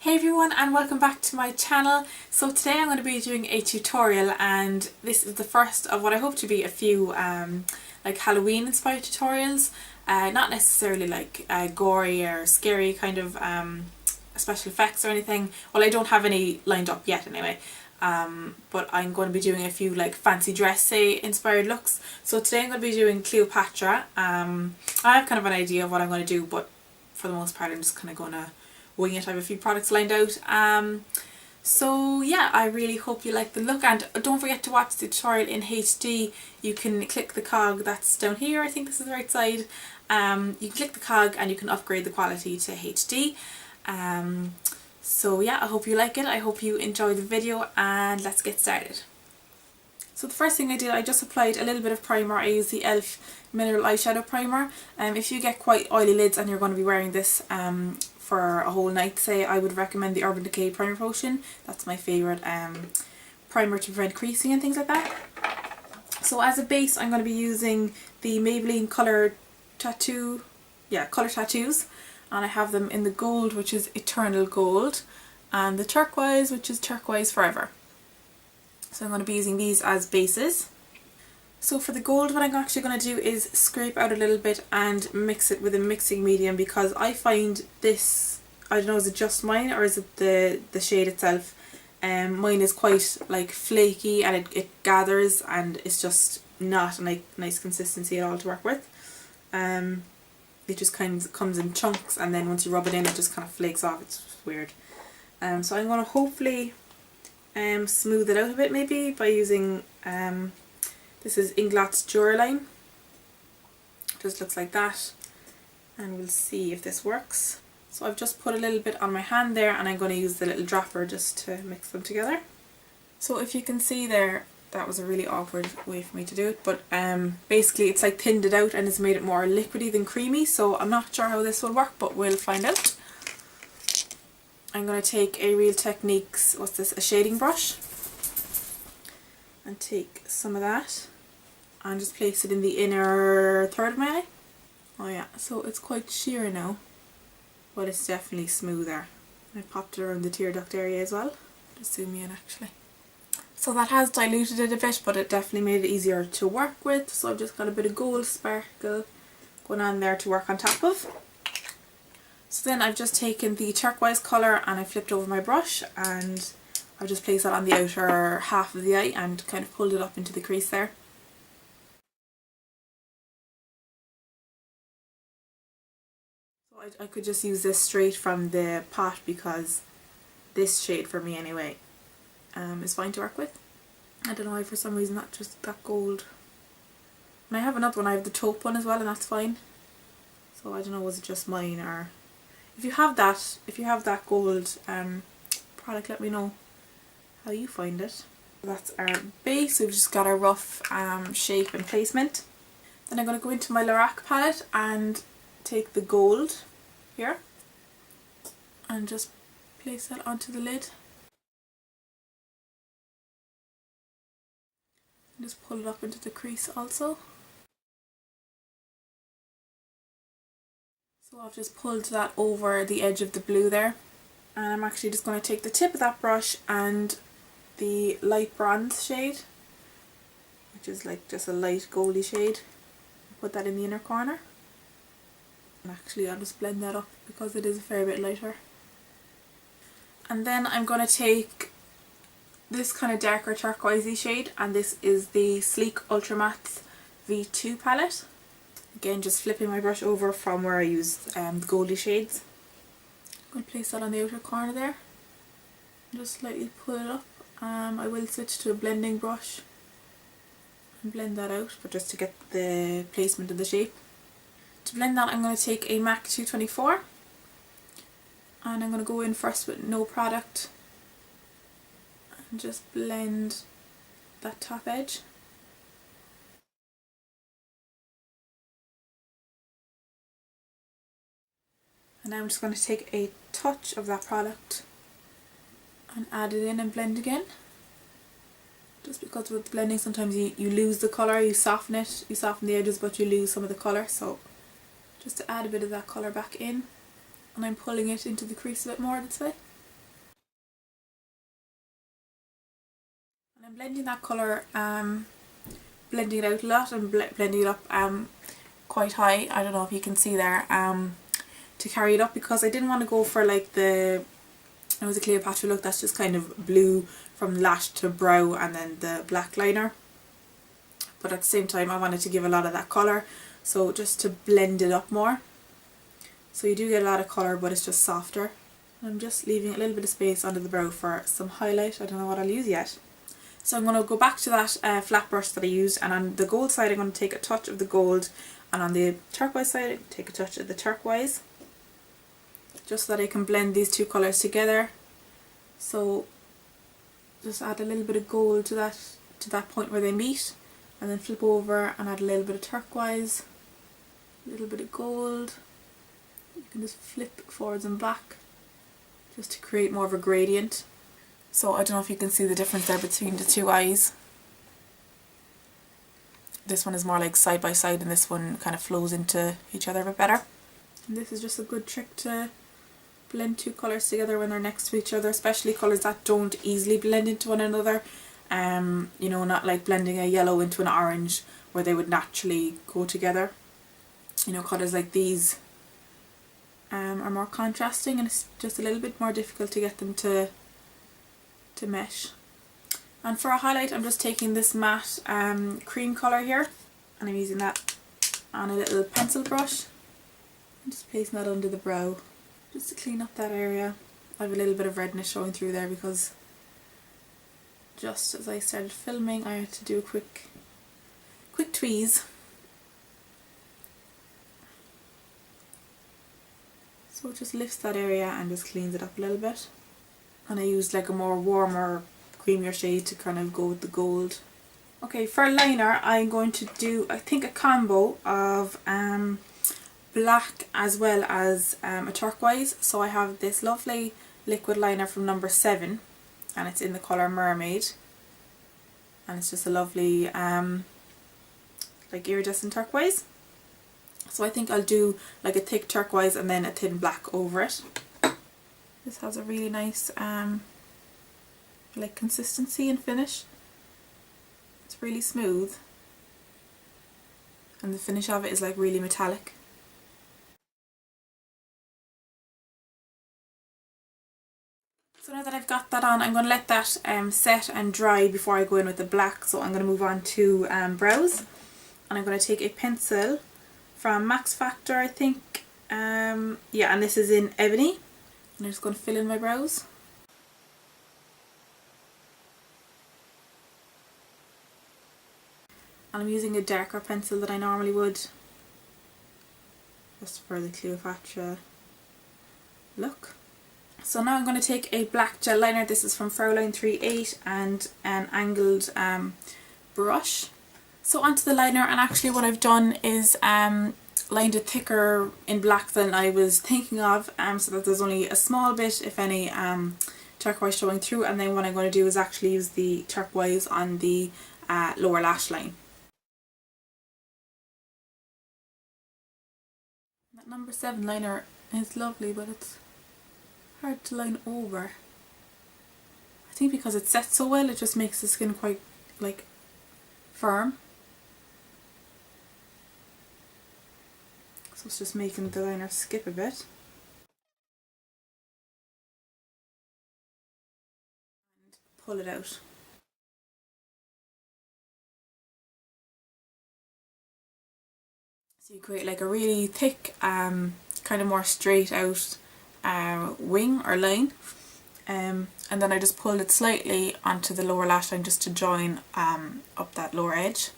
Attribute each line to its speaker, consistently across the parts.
Speaker 1: Hey everyone, and welcome back to my channel. So today I'm going to be doing a tutorial, and this is the first of what I hope to be a few like Halloween inspired tutorials. Not necessarily like gory or scary kind of special effects or anything. Well, I don't have any lined up yet anyway. But I'm going to be doing a few like fancy dress inspired looks. So today I'm going to be doing Cleopatra. I have kind of an idea of what I'm going to do, but for the most part I'm just kind of going to wing it. I have a few products lined out. So yeah, I really hope you like the look, and don't forget to watch the tutorial in HD. You can click the cog that's down here, I think this is the right side. You can click the cog and you can upgrade the quality to HD. So yeah, I hope you like it, I hope you enjoy the video, and let's get started. So the first thing I did, I just applied a little bit of primer. I used the e.l.f. Mineral Eyeshadow Primer. If you get quite oily lids and you're going to be wearing this for a whole night, say, I would recommend the Urban Decay Primer Potion. That's my favourite primer to prevent creasing and things like that. So as a base, I'm going to be using the Maybelline Colour Tattoos, and I have them in the gold, which is Eternal Gold, and the turquoise, which is Turquoise Forever. So I'm going to be using these as bases. So for the gold, what I'm actually going to do is scrape out a little bit and mix it with a mixing medium, because I find this, I don't know, is it just mine or is it the shade itself? Mine is quite like flaky, and it gathers, and it's just not a nice consistency at all to work with. It just kind of comes in chunks, and then once you rub it in it just kind of flakes off. It's just weird. So I'm going to hopefully smooth it out a bit, maybe by using this is Inglott's Duraline. Just looks like that, and we'll see if this works. So I've just put a little bit on my hand there, and I'm going to use the little dropper just to mix them together. So if you can see there, that was a really awkward way for me to do it, but basically it's like thinned it out and it's made it more liquidy than creamy, so I'm not sure how this will work, but we'll find out. I'm going to take a Real Techniques, what's this, a shading brush, and take some of that and just place it in the inner third of my eye. Oh yeah, so it's quite sheer now, but it's definitely smoother. I popped it around the tear duct area as well. Just zoom in actually. So that has diluted it a bit, but it definitely made it easier to work with. So I've just got a bit of gold sparkle going on there to work on top of. So then I've just taken the turquoise colour and I flipped over my brush, and I've just placed that on the outer half of the eye and kind of pulled it up into the crease there. So I could just use this straight from the pot, because this shade for me anyway is fine to work with. I don't know why for some reason that just that gold. And I have another one, I have the taupe one as well, and that's fine. So I don't know, was it just mine, or if you have that gold product, let me know how you find it. That's our base. We've just got a rough shape and placement. Then I'm going to go into my Lorac palette and take the gold here and just place that onto the lid. And just pull it up into the crease also. So I've just pulled that over the edge of the blue there, and I'm actually just going to take the tip of that brush and the light bronze shade, which is like just a light goldy shade, put that in the inner corner. And actually I'll just blend that up because it is a fair bit lighter. And then I'm going to take this kind of darker turquoisey shade, and this is the Sleek Ultra Matte V2 palette. Again, just flipping my brush over from where I used the goldy shades. I'm going to place that on the outer corner there and just slightly pull it up. I will switch to a blending brush and blend that out, but just to get the placement of the shape. To blend that, I'm going to take a MAC 224, and I'm going to go in first with no product and just blend that top edge. And now I'm just going to take a touch of that product and add it in and blend again. Just because with blending sometimes you lose the colour, you soften it, you soften the edges, but you lose some of the colour. So just to add a bit of that colour back in, and I'm pulling it into the crease a bit more this way. I'm blending that colour, blending it out a lot and blending it up quite high. I don't know if you can see there, to carry it up, because I didn't want to go for like the Cleopatra look that's just kind of blue from lash to brow and then the black liner, but at the same time I wanted to give a lot of that colour, so just to blend it up more. So you do get a lot of colour, but it's just softer. I'm just leaving a little bit of space under the brow for some highlight. I don't know what I'll use yet. So I'm going to go back to that flat brush that I used, and on the gold side I'm going to take a touch of the gold, and on the turquoise side take a touch of the turquoise, just so that I can blend these two colours together. So just add a little bit of gold to that point where they meet, and then flip over and add a little bit of turquoise, a little bit of gold. You can just flip forwards and back just to create more of a gradient. So I don't know if you can see the difference there between the two eyes. This one is more like side by side and this one kind of flows into each other a bit better. And this is just a good trick to blend two colours together when they're next to each other, especially colours that don't easily blend into one another. You know, not like blending a yellow into an orange where they would naturally go together. You know, colours like these are more contrasting, and it's just a little bit more difficult to get them to mesh. And for a highlight I'm just taking this matte cream colour here, and I'm using that on a little pencil brush. I'm just placing that under the brow just to clean up that area. I have a little bit of redness showing through there because just as I started filming I had to do a quick tweeze. So it just lifts that area and just cleans it up a little bit. And I used like a more warmer, creamier shade to kind of go with the gold. Okay, for liner I'm going to do, I think, a combo of black as well as a turquoise. So I have this lovely liquid liner from number 7, and it's in the colour Mermaid, and it's just a lovely like iridescent turquoise. So I think I'll do like a thick turquoise and then a thin black over it. This has a really nice like consistency and finish. It's really smooth, and the finish of it is like really metallic. So now that I've got that on, I'm going to let that set and dry before I go in with the black. So I'm going to move on to brows, and I'm going to take a pencil from Max Factor, I think. Yeah, and this is in Ebony. And I'm just going to fill in my brows. And I'm using a darker pencil than I normally would, just for the Cleopatra look. So now I'm going to take a black gel liner. This is from Fraulein 38 and an angled brush. So onto the liner, and actually what I've done is lined it thicker in black than I was thinking of, so that there's only a small bit, if any, turquoise showing through. And then what I'm going to do is actually use the turquoise on the lower lash line. That number 7 liner is lovely, but it's hard to line over. I think because it sets so well, it just makes the skin quite like firm. So it's just making the liner skip a bit. And pull it out. So you create like a really thick, kind of more straight out wing or line. And then I just pulled it slightly onto the lower lash line just to join up that lower edge.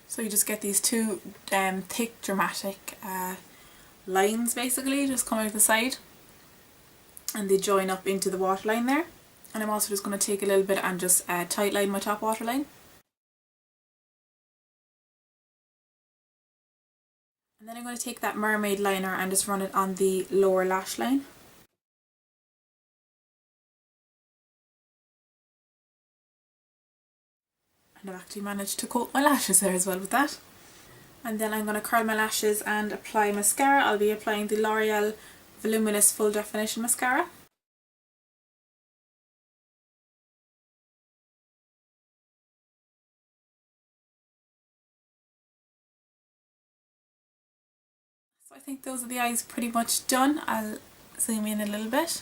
Speaker 1: So you just get these two thick dramatic lines basically just coming out the side, and they join up into the waterline there. And I'm also just going to take a little bit and just tight line my top waterline. And then I'm going to take that Mermaid liner and just run it on the lower lash line. And I've actually managed to coat my lashes there as well with that. And then I'm going to curl my lashes and apply mascara. I'll be applying the L'Oreal Voluminous Full Definition Mascara. So I think those are the eyes pretty much done. I'll zoom in a little bit.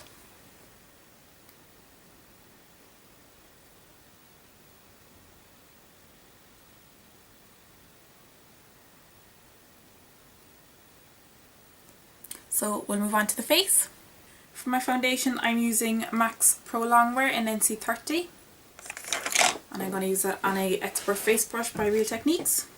Speaker 1: So we'll move on to the face. For my foundation I'm using MAC's Pro Longwear in NC30 and I'm going to use it on a Expert Face Brush by Real Techniques.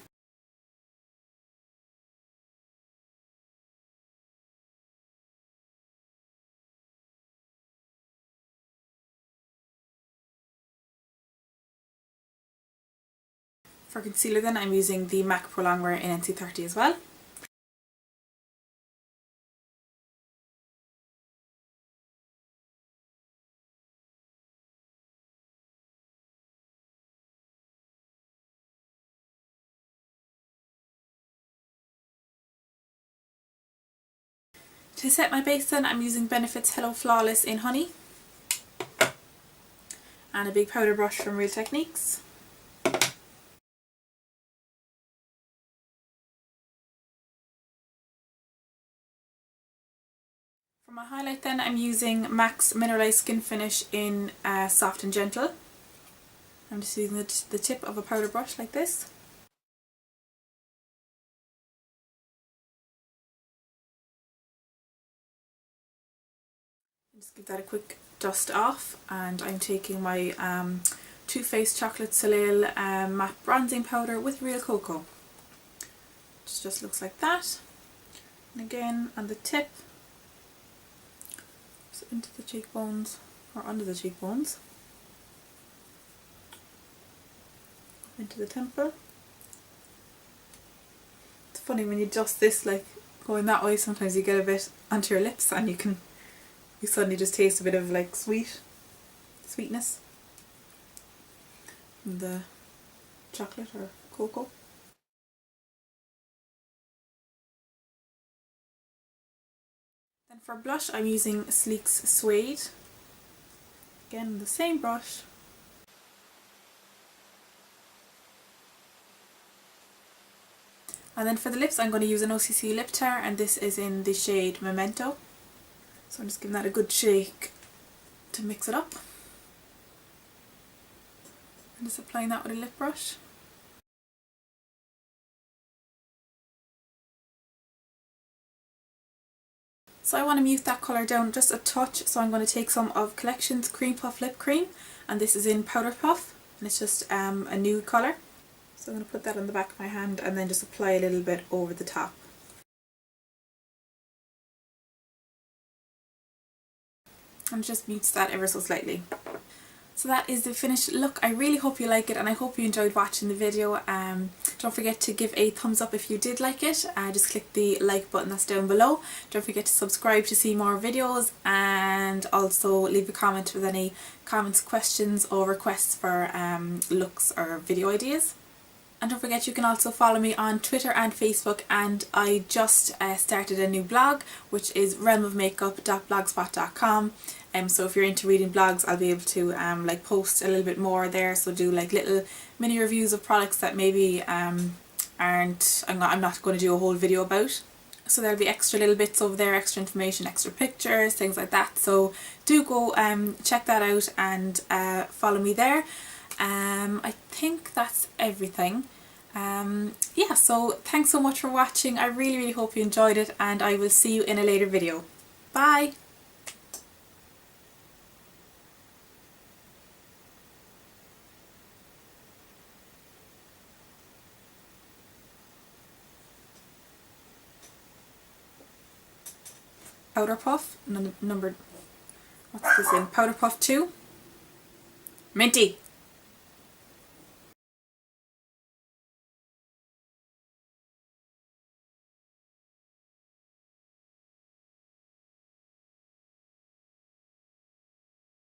Speaker 1: For concealer then I'm using the MAC Pro Longwear in NC30 as well. To set my base then I'm using Benefit's Hello Flawless in Honey and a big powder brush from Real Techniques. For my highlight then I'm using MAC's Mineralized Skin Finish in Soft and Gentle. I'm just using the tip of a powder brush like this. Just give that a quick dust off and I'm taking my Too Faced Chocolate Soleil matte bronzing powder with Real Cocoa. It just looks like that. And again on the tip, so into the cheekbones or under the cheekbones, into the temple. It's funny when you dust this, like going that way, sometimes you get a bit onto your lips and you suddenly just taste a bit of like sweetness from the chocolate or cocoa. Then for blush I'm using Sleek's Suede. Again the same brush. And then for the lips I'm going to use an OCC lip tar and this is in the shade Memento. So I'm just giving that a good shake to mix it up. And just applying that with a lip brush. So I want to mute that colour down just a touch, so I'm going to take some of Collection's Cream Puff Lip Cream and this is in Powder Puff and it's just a nude colour. So I'm going to put that on the back of my hand and then just apply a little bit over the top. And just mutes that ever so slightly. So that is the finished look. I really hope you like it and I hope you enjoyed watching the video. Don't forget to give a thumbs up if you did like it. Just click the like button that's down below. Don't forget to subscribe to see more videos and also leave a comment with any comments, questions or requests for looks or video ideas. And don't forget you can also follow me on Twitter and Facebook, and I just started a new blog which is realmofmakeup.blogspot.com. So if you're into reading blogs I'll be able to like post a little bit more there, so do like little mini reviews of products that maybe I'm not going to do a whole video about. So there'll be extra little bits over there, extra information, extra pictures, things like that. So do go check that out and follow me there. I think that's everything. Yeah, so thanks so much for watching. I really hope you enjoyed it and I will see you in a later video. Bye! Powder Puff, number, what's this in? Powder Puff 2. Minty!